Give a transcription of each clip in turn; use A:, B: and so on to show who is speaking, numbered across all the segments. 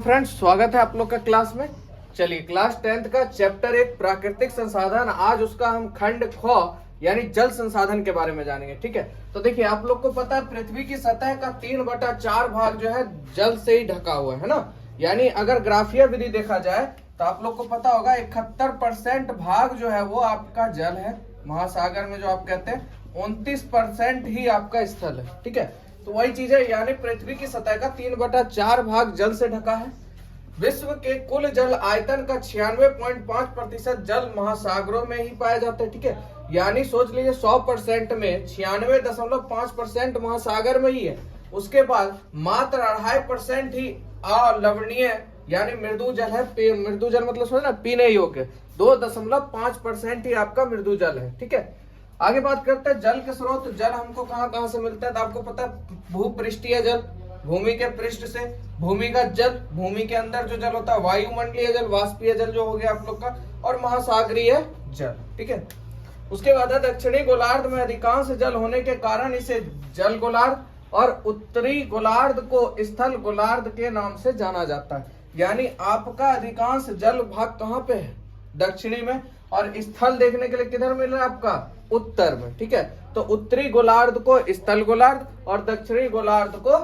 A: Friends, स्वागत है आप लोग का क्लास में। चलिए, क्लास 10th का चैप्टर 1 प्राकृतिक संसाधन, आज उसका हम खंड ख यानी जल संसाधन के बारे में जानेंगे। ठीक है, तो देखिए आप लोग को पता है पृथ्वी की सतह का 3/4 भाग जो है जल से ही ढका हुआ है ना। यानी अगर ग्राफीय विधि देखा जाए तो आप लोग को पता होगा 71% भाग जो है वो आपका जल है। महासागर में जो आप कहते हैं 29% ही आपका स्थल है। ठीक है, तो वही चीज है, यानी पृथ्वी की सतह का 3/4 भाग जल से ढका है। विश्व के कुल जल आयतन का 96.5% जल महासागरों में ही पाया जाता है। ठीक है, यानी सोच लीजिए 100% में 96.5% महासागर में ही है। उसके बाद मात्र 2.5% ही लवणीय यानी मृदु जल है। मृदु जल मतलब समझ ना, पीने योग्य। 2.5% ही आपका मृदु जल है। ठीक है, आगे बात करते हैं जल के स्रोत। जल हमको कहाँ कहाँ से मिलता है, तो आपको पता है भूपृष्ठीय जल, भूमि के पृष्ठ से, भूमिगत जल, भूमि के अंदर जो जल होता है, वायुमंडलीय जल, वाष्पीय जल जो हो गया आप लोग का, और महासागरीय जल। ठीक है, उसके बाद दक्षिणी गोलार्ध में अधिकांश जल होने के कारण इसे जल गोलार्ध और उत्तरी गोलार्ध को स्थल गोलार्ध के नाम से जाना जाता है। यानी आपका अधिकांश जल भाग कहाँ पे है, दक्षिणी में, और स्थल देखने के लिए किधर मिल रहा है आपका, उत्तर में। ठीक है, तो उत्तरी गोलार्ध को स्थल गोलार्ध और दक्षिणी गोलार्ध को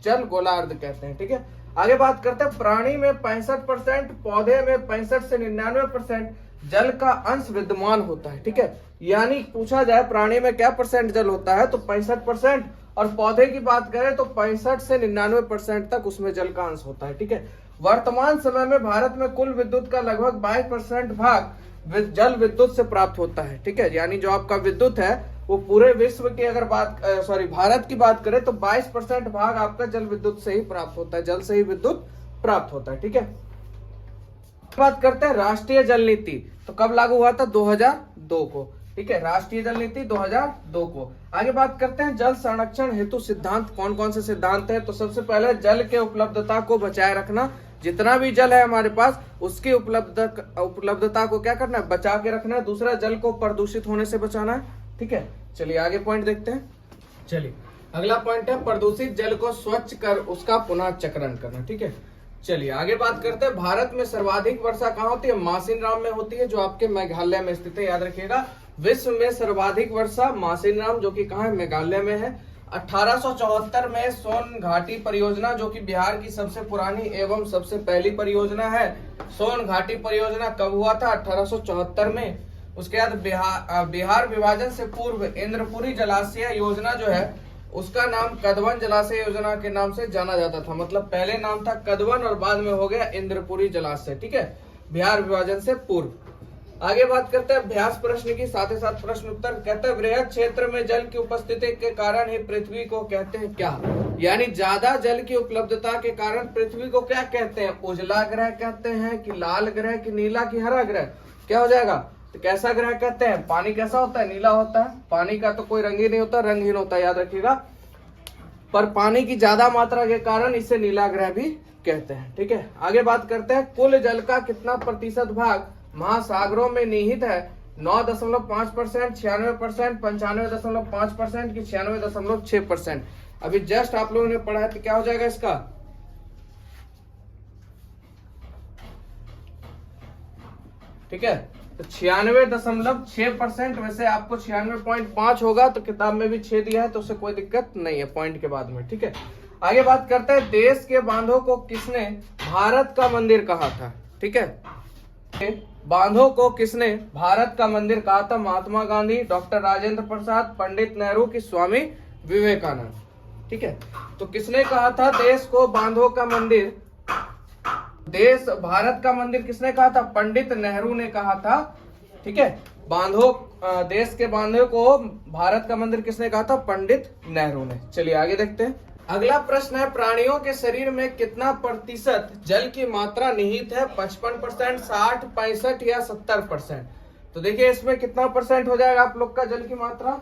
A: जल गोलार्ध कहते हैं। ठीक है, आगे बात करते हैं प्राणी में 65%, पौधे में 65 से 99% जल का अंश विद्यमान होता है। ठीक है, यानी पूछा जाए प्राणी में क्या परसेंट जल होता है तो 65%, और पौधे की बात करें तो 65 से 99% तक उसमें जल का अंश होता है। ठीक है, वर्तमान समय में भारत में कुल विद्युत का लगभग 22% भाग जल विद्युत से प्राप्त होता है। ठीक है, यानी जो आपका विद्युत है वो पूरे विश्व की अगर भारत की बात करें तो 22% भाग आपका जल विद्युत से ही प्राप्त होता है, जल से ही विद्युत प्राप्त होता है। ठीक है, बात करते हैं राष्ट्रीय जल नीति, तो कब लागू हुआ था, 2002 को। ठीक है, राष्ट्रीय जल नीति 2002 को। आगे बात करते हैं जल संरक्षण हेतु सिद्धांत। कौन कौन से सिद्धांत है, तो सबसे पहले जल के उपलब्धता को बचाए रखना। जितना भी जल है हमारे पास उसकी उपलब्धता को क्या करना है, बचा के रखना है। दूसरा, जल को प्रदूषित होने से बचाना है। ठीक है, चलिए आगे पॉइंट देखते हैं। चलिए अगला पॉइंट है प्रदूषित जल को स्वच्छ कर उसका पुनः चक्रण करना। ठीक है, चलिए आगे बात करते हैं भारत में सर्वाधिक वर्षा कहाँ होती है, मासिनराम में होती है, जो आपके मेघालय में स्थित है, याद रखिएगा। विश्व में सर्वाधिक वर्षा मासिनराम, जो कि कहाँ है, मेघालय में है। 1874 में सोन घाटी परियोजना, जो कि बिहार की सबसे पुरानी एवं सबसे पहली परियोजना है। सोन घाटी परियोजना कब हुआ था, 1874 में। उसके बाद बिहार विभाजन से पूर्व इंद्रपुरी जलाशय योजना जो है उसका नाम कदवन जलाशय योजना के नाम से जाना जाता था। मतलब पहले नाम था कदवन और बाद में हो गया इंद्रपुरी जलाशय। ठीक है, बिहार विभाजन से पूर्व। आगे बात करते हैं अभ्यास प्रश्न की, साथ ही साथ प्रश्न उत्तर। कहते हैं वृहद क्षेत्र में जल की उपस्थिति के कारण ही पृथ्वी को कहते हैं क्या, यानी ज्यादा जल की उपलब्धता के कारण पृथ्वी को क्या कहते हैं, उजला ग्रह कहते हैं कि लाल ग्रह कि नीला कि हरा ग्रह, क्या हो जाएगा, तो कैसा ग्रह कहते हैं। पानी कैसा होता है, नीला होता है। पानी का तो कोई रंग ही नहीं होता, रंगहीन होता है, याद रखिएगा। पर पानी की ज्यादा मात्रा के कारण इसे नीला ग्रह भी कहते हैं। ठीक है, आगे बात करते हैं कुल जल का कितना प्रतिशत भाग महासागरों में निहित है। 9.5%, 96%, 95.5% की 96.6%। अभी जस्ट आप लोगों ने पढ़ा है, तो क्या हो जाएगा इसका, ठीक है, तो 96.6%। वैसे आपको 96.5 होगा, तो किताब में भी 6 दिया है, तो उससे कोई दिक्कत नहीं है पॉइंट के बाद में। ठीक है, आगे बात करते हैं देश के बांधों को किसने भारत का मंदिर कहा था। ठीक है, बांधों को किसने भारत का मंदिर कहा था, महात्मा गांधी, डॉक्टर राजेंद्र प्रसाद, पंडित नेहरू की स्वामी विवेकानंद। ठीक है, तो किसने कहा था देश को बांधों का मंदिर, भारत का मंदिर किसने कहा था, पंडित नेहरू ने कहा था। ठीक है, देश के बांधों को भारत का मंदिर किसने कहा था, पंडित नेहरू ने। चलिए आगे देखते हैं। अगला प्रश्न है प्राणियों के शरीर में कितना प्रतिशत जल की मात्रा निहित है, 55%, 60, 65 या 70%। तो देखिए इसमें कितना परसेंट हो जाएगा आप लोग का जल की मात्रा,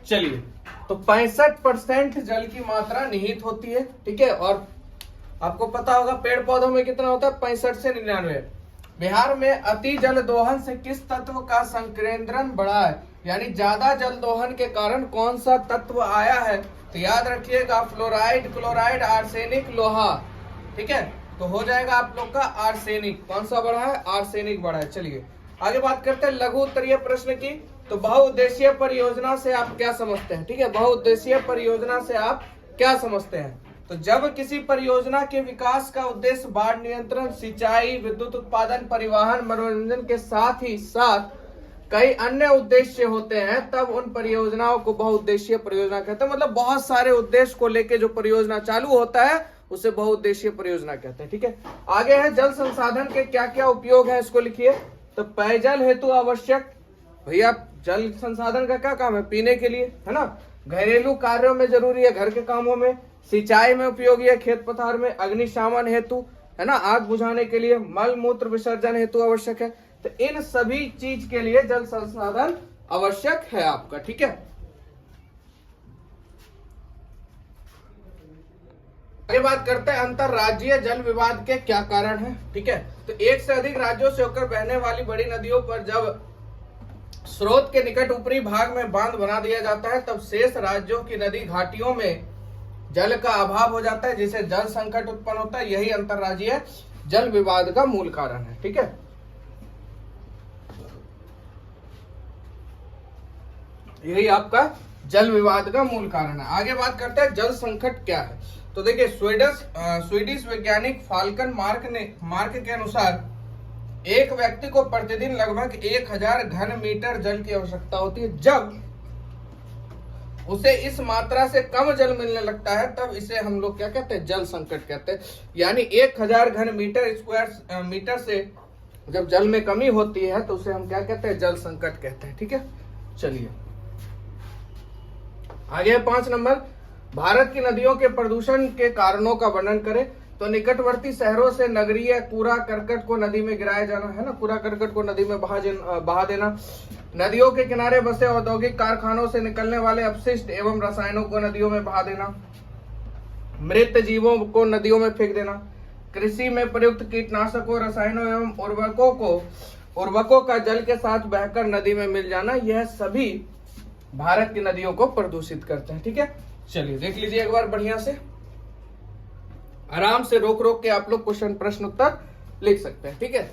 A: चलिए तो 65% जल की मात्रा निहित होती है। ठीक है, और आपको पता होगा पेड़ पौधों में कितना होता है, 65 से 99। बिहार में अति जल दोहन से किस तत्व का संकेंद्रण बढ़ा है, यानी ज्यादा जल दोहन के कारण कौन सा तत्व आया है, तो याद रखिएगा फ्लोराइड, क्लोराइड, आर्सेनिक, लोहा। ठीक है, तो हो जाएगा आप लोग का आर्सेनिक। कौन सा बढ़ा है, आर्सेनिक बढ़ा है। चलिए आगे बात करते हैं लघु उत्तरीय प्रश्न की। तो बहुउद्देशीय परियोजना से आप क्या समझते हैं। ठीक है, बहुउद्देशीय परियोजना से आप क्या समझते हैं। तो जब किसी परियोजना के विकास का उद्देश्य बाढ़ नियंत्रण, सिंचाई, विद्युत उत्पादन, परिवहन, मनोरंजन के साथ ही साथ कई अन्य उद्देश्य होते हैं, तब उन परियोजनाओं को बहुउद्देशीय परियोजना कहते हैं। मतलब बहुत सारे उद्देश्य को लेकर जो परियोजना चालू होता है उसे बहुउद्देशीय परियोजना कहते हैं। ठीक है, आगे है जल संसाधन के क्या क्या उपयोग है, इसको लिखिए। तो पेयजल हेतु आवश्यक, भैया जल संसाधन का क्या काम है, पीने के लिए, है ना। घरेलू कार्यों में जरूरी है, घर के कामों में। सिंचाई में उपयोगी है, खेत पथार में। अग्निशमन हेतु, है ना, आग बुझाने के लिए। मल मूत्र विसर्जन हेतु आवश्यक है। तो इन सभी चीज के लिए जल संसाधन आवश्यक है आपका। ठीक है, आगे बात करते हैं अंतरराज्यीय जल विवाद के क्या कारण हैं। ठीक है, तो एक से अधिक राज्यों से होकर बहने वाली बड़ी नदियों पर जब स्रोत के निकट ऊपरी भाग में बांध बना दिया जाता है, तब शेष राज्यों की नदी घाटियों में जल का अभाव हो जाता है, जिससे जल संकट उत्पन्न होता है। यही अंतरराज्यीय जल विवाद का मूल कारण है। ठीक है, यही आपका जल विवाद का मूल कारण है। आगे बात करते हैं जल संकट क्या है। तो देखिए स्वीडिश वैज्ञानिक फाल्कन मार्क के अनुसार एक व्यक्ति को प्रतिदिन लगभग 1000 घन मीटर जल की आवश्यकता होती है। जब उसे इस मात्रा से कम जल मिलने लगता है, तब इसे हम लोग क्या कहते हैं, जल संकट कहते हैं। यानी 1000 घन मीटर स्क्वायर मीटर से जब जल में कमी होती है तो उसे हम क्या कहते हैं, जल संकट कहते हैं। ठीक है, चलिए आगे 5 नंबर, भारत की नदियों के प्रदूषण के कारणों का वर्णन करें। तो निकटवर्ती शहरों से नगरीय कूड़ा करकट को नदी में गिराया जाना, है ना, कूड़ा करकट को नदी में बहा देना। नदियों के किनारे बसे औद्योगिक कारखानों से निकलने वाले अपशिष्ट एवं रसायनों को नदियों में बहा देना। मृत जीवों को नदियों में फेंक देना। कृषि में प्रयुक्त कीटनाशकों, रसायनों एवं उर्वरकों का जल के साथ बहकर नदी में मिल जाना, यह सभी भारत की नदियों को प्रदूषित करते हैं। ठीक है, चलिए देख लीजिए एक बार बढ़िया से, आराम से रोक रोक के आप लोग क्वेश्चन प्रश्न उत्तर लिख सकते हैं। ठीक है,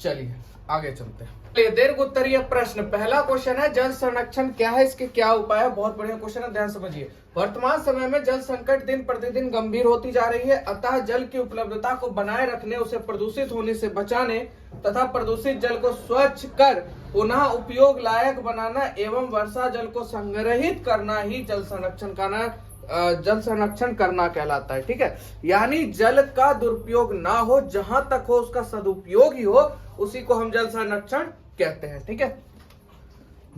A: चलिए आगे चलते हैं। दीर्घ उत्तरीय प्रश्न, पहला क्वेश्चन है जल संरक्षण क्या है, इसके क्या उपाय है। बहुत बढ़िया क्वेश्चन है, ध्यान समझिए। वर्तमान समय में जल संकट दिन प्रतिदिन गंभीर होती जा रही है, अतः जल की उपलब्धता को बनाए रखने, उसे प्रदूषित होने से बचाने तथा प्रदूषित जल को स्वच्छ कर पुनः उपयोग लायक बनाना एवं वर्षा जल को संग्रहित करना ही जल संरक्षण करना कहलाता है। ठीक है, यानी जल का दुरुपयोग ना हो, जहां तक हो उसका सदुपयोग ही हो, उसी को हम जल संरक्षण कहते हैं। ठीक है,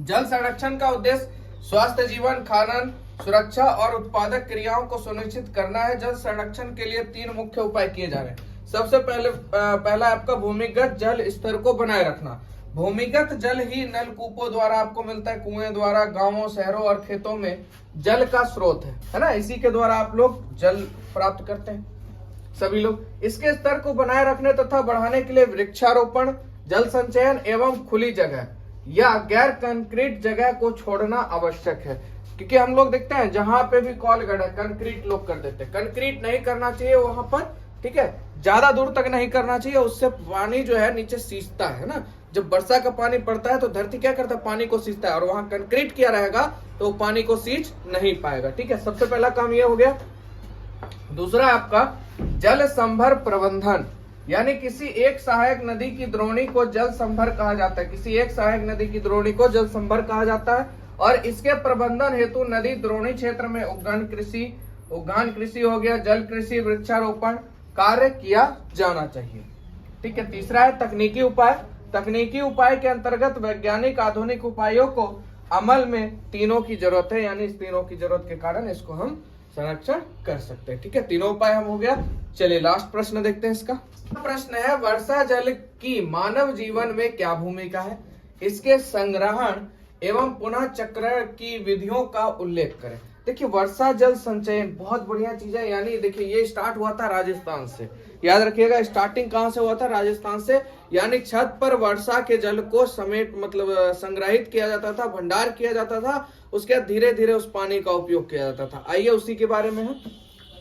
A: जल संरक्षण का उद्देश्य स्वास्थ्य, जीवन, खानन, सुरक्षा और उत्पादक क्रियाओं को सुनिश्चित करना है। जल संरक्षण के लिए 3 मुख्य उपाय किए जा रहे हैं। सबसे पहला आपका भूमिगत जल स्तर को बनाए रखना। भूमिगत जल ही नलकूपों द्वारा आपको मिलता है, कुएं द्वारा, गांवों, शहरों और खेतों में जल का स्रोत है ना, इसी के द्वारा आप लोग जल प्राप्त करते हैं सभी लोग। इसके स्तर को बनाए रखने तथा बढ़ाने के लिए वृक्षारोपण, जल संचयन एवं खुली जगह या गैर कंक्रीट जगह को छोड़ना आवश्यक है। क्योंकि हम लोग देखते हैं जहां पे भी कॉल गढ़ है, कंक्रीट लोग कर देते हैं। कंक्रीट नहीं करना चाहिए वहां पर। ठीक है, ज्यादा दूर तक नहीं करना चाहिए, उससे पानी जो है नीचे सींचता है ना। जब वर्षा का पानी पड़ता है तो धरती क्या करता है, पानी को सींचता है, और वहां कंक्रीट किया रहेगा तो पानी को सींच नहीं पाएगा। ठीक है, सबसे पहला काम यह हो गया। दूसरा आपका जल संभर प्रबंधन, यानी किसी एक सहायक नदी की द्रोणी को जल संभर कहा जाता है। किसी एक सहायक नदी की द्रोणी को जल संभर कहा जाता है, और इसके प्रबंधन हेतु नदी द्रोणी क्षेत्र में उद्यान कृषि हो गया, जल कृषि, वृक्षारोपण कार्य किया जाना चाहिए। ठीक है, तीसरा है तकनीकी उपाय। तकनीकी उपाय के अंतर्गत वैज्ञानिक आधुनिक उपायों को अमल में तीनों की जरूरत है, यानी इस तीनों की जरूरत के कारण इसको हम संरक्षण कर सकते हैं। ठीक है, तीनों उपाय हम हो गया। चलिए लास्ट प्रश्न देखते हैं। इसका प्रश्न है वर्षा जल की मानव जीवन में क्या भूमिका है, इसके संग्रहण एवं पुनः चक्रण की विधियों का उल्लेख करें। देखिए वर्षा जल संचयन बहुत बढ़िया चीज है। यानी देखिए ये स्टार्ट हुआ था राजस्थान से, याद रखिएगा स्टार्टिंग कहां से हुआ था, राजस्थान से, यानी छत पर वर्षा के जल को समेट मतलब संग्रहित किया जाता था, भंडार किया जाता था, उसके बाद धीरे धीरे उस पानी का उपयोग किया जाता था। आइए उसी के बारे में है।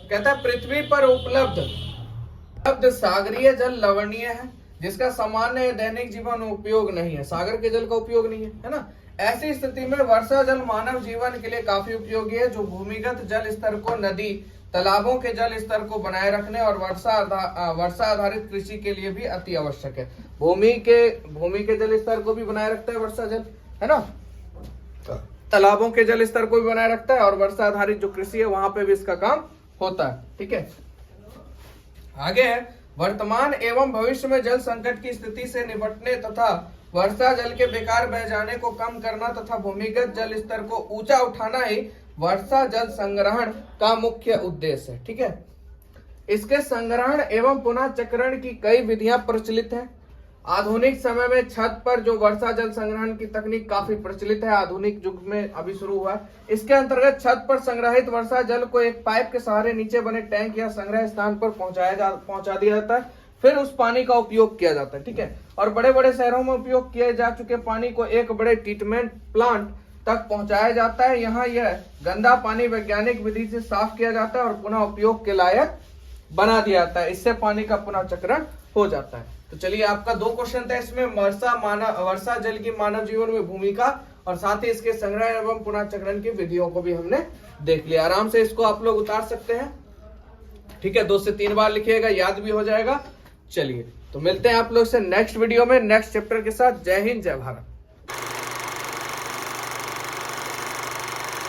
A: कहता है पृथ्वी पर उपलब्ध सागरीय जल लवणीय है, जिसका सामान्य दैनिक जीवन में उपयोग नहीं है। सागर के जल का उपयोग नहीं है ना। ऐसी स्थिति में वर्षा जल मानव जीवन के लिए काफी उपयोगी है, जो भूमिगत जल स्तर को, नदी तालाबों के जल स्तर को बनाए रखने और वर्षा आधारित कृषि के लिए भी अति आवश्यक है। भूमि के जल स्तर को भी बनाए रखता है वर्षा जल, है ना, तालाबों के जल स्तर को भी बनाए रखता है, और वर्षा आधारित जो कृषि है वहां पे भी इसका काम होता है। ठीक है, आगे है वर्तमान एवं भविष्य में जल संकट की स्थिति से निपटने तथा वर्षा जल के बेकार बह जाने को कम करना तथा भूमिगत जल स्तर को ऊंचा उठाना ही वर्षा जल संग्रहण का मुख्य उद्देश्य है। ठीक है, इसके संग्रहण एवं पुनः चक्रण की कई विधियां प्रचलित हैं। आधुनिक समय में छत पर जो वर्षा जल संग्रहण की तकनीक काफी प्रचलित है, आधुनिक युग में अभी शुरू हुआ है। इसके अंतर्गत छत पर संग्रहित वर्षा जल को एक पाइप के सहारे नीचे बने टैंक या संग्रह स्थान पर पहुंचा दिया जाता है, फिर उस पानी का उपयोग किया जाता है। ठीक है, और बड़े बड़े शहरों में उपयोग किए जा चुके पानी को एक बड़े ट्रीटमेंट प्लांट तक पहुंचाया जाता है। यहाँ यह गंदा पानी वैज्ञानिक विधि से साफ किया जाता है और पुनः उपयोग के लायक बना दिया जाता है। इससे पानी का पुनः चक्रण हो जाता है। तो चलिए, आपका 2 क्वेश्चन था इसमें, वर्षा जल की मानव जीवन में भूमिका, और साथ ही इसके संग्रह एवं पुनः चक्रण की विधियों को भी हमने देख लिया। आराम से इसको आप लोग उतार सकते हैं। ठीक है, 2 से 3 बार लिखिएगा, याद भी हो जाएगा। चलिए, तो मिलते हैं आप लोग से नेक्स्ट वीडियो में नेक्स्ट चैप्टर के साथ। जय हिंद, जय भारत।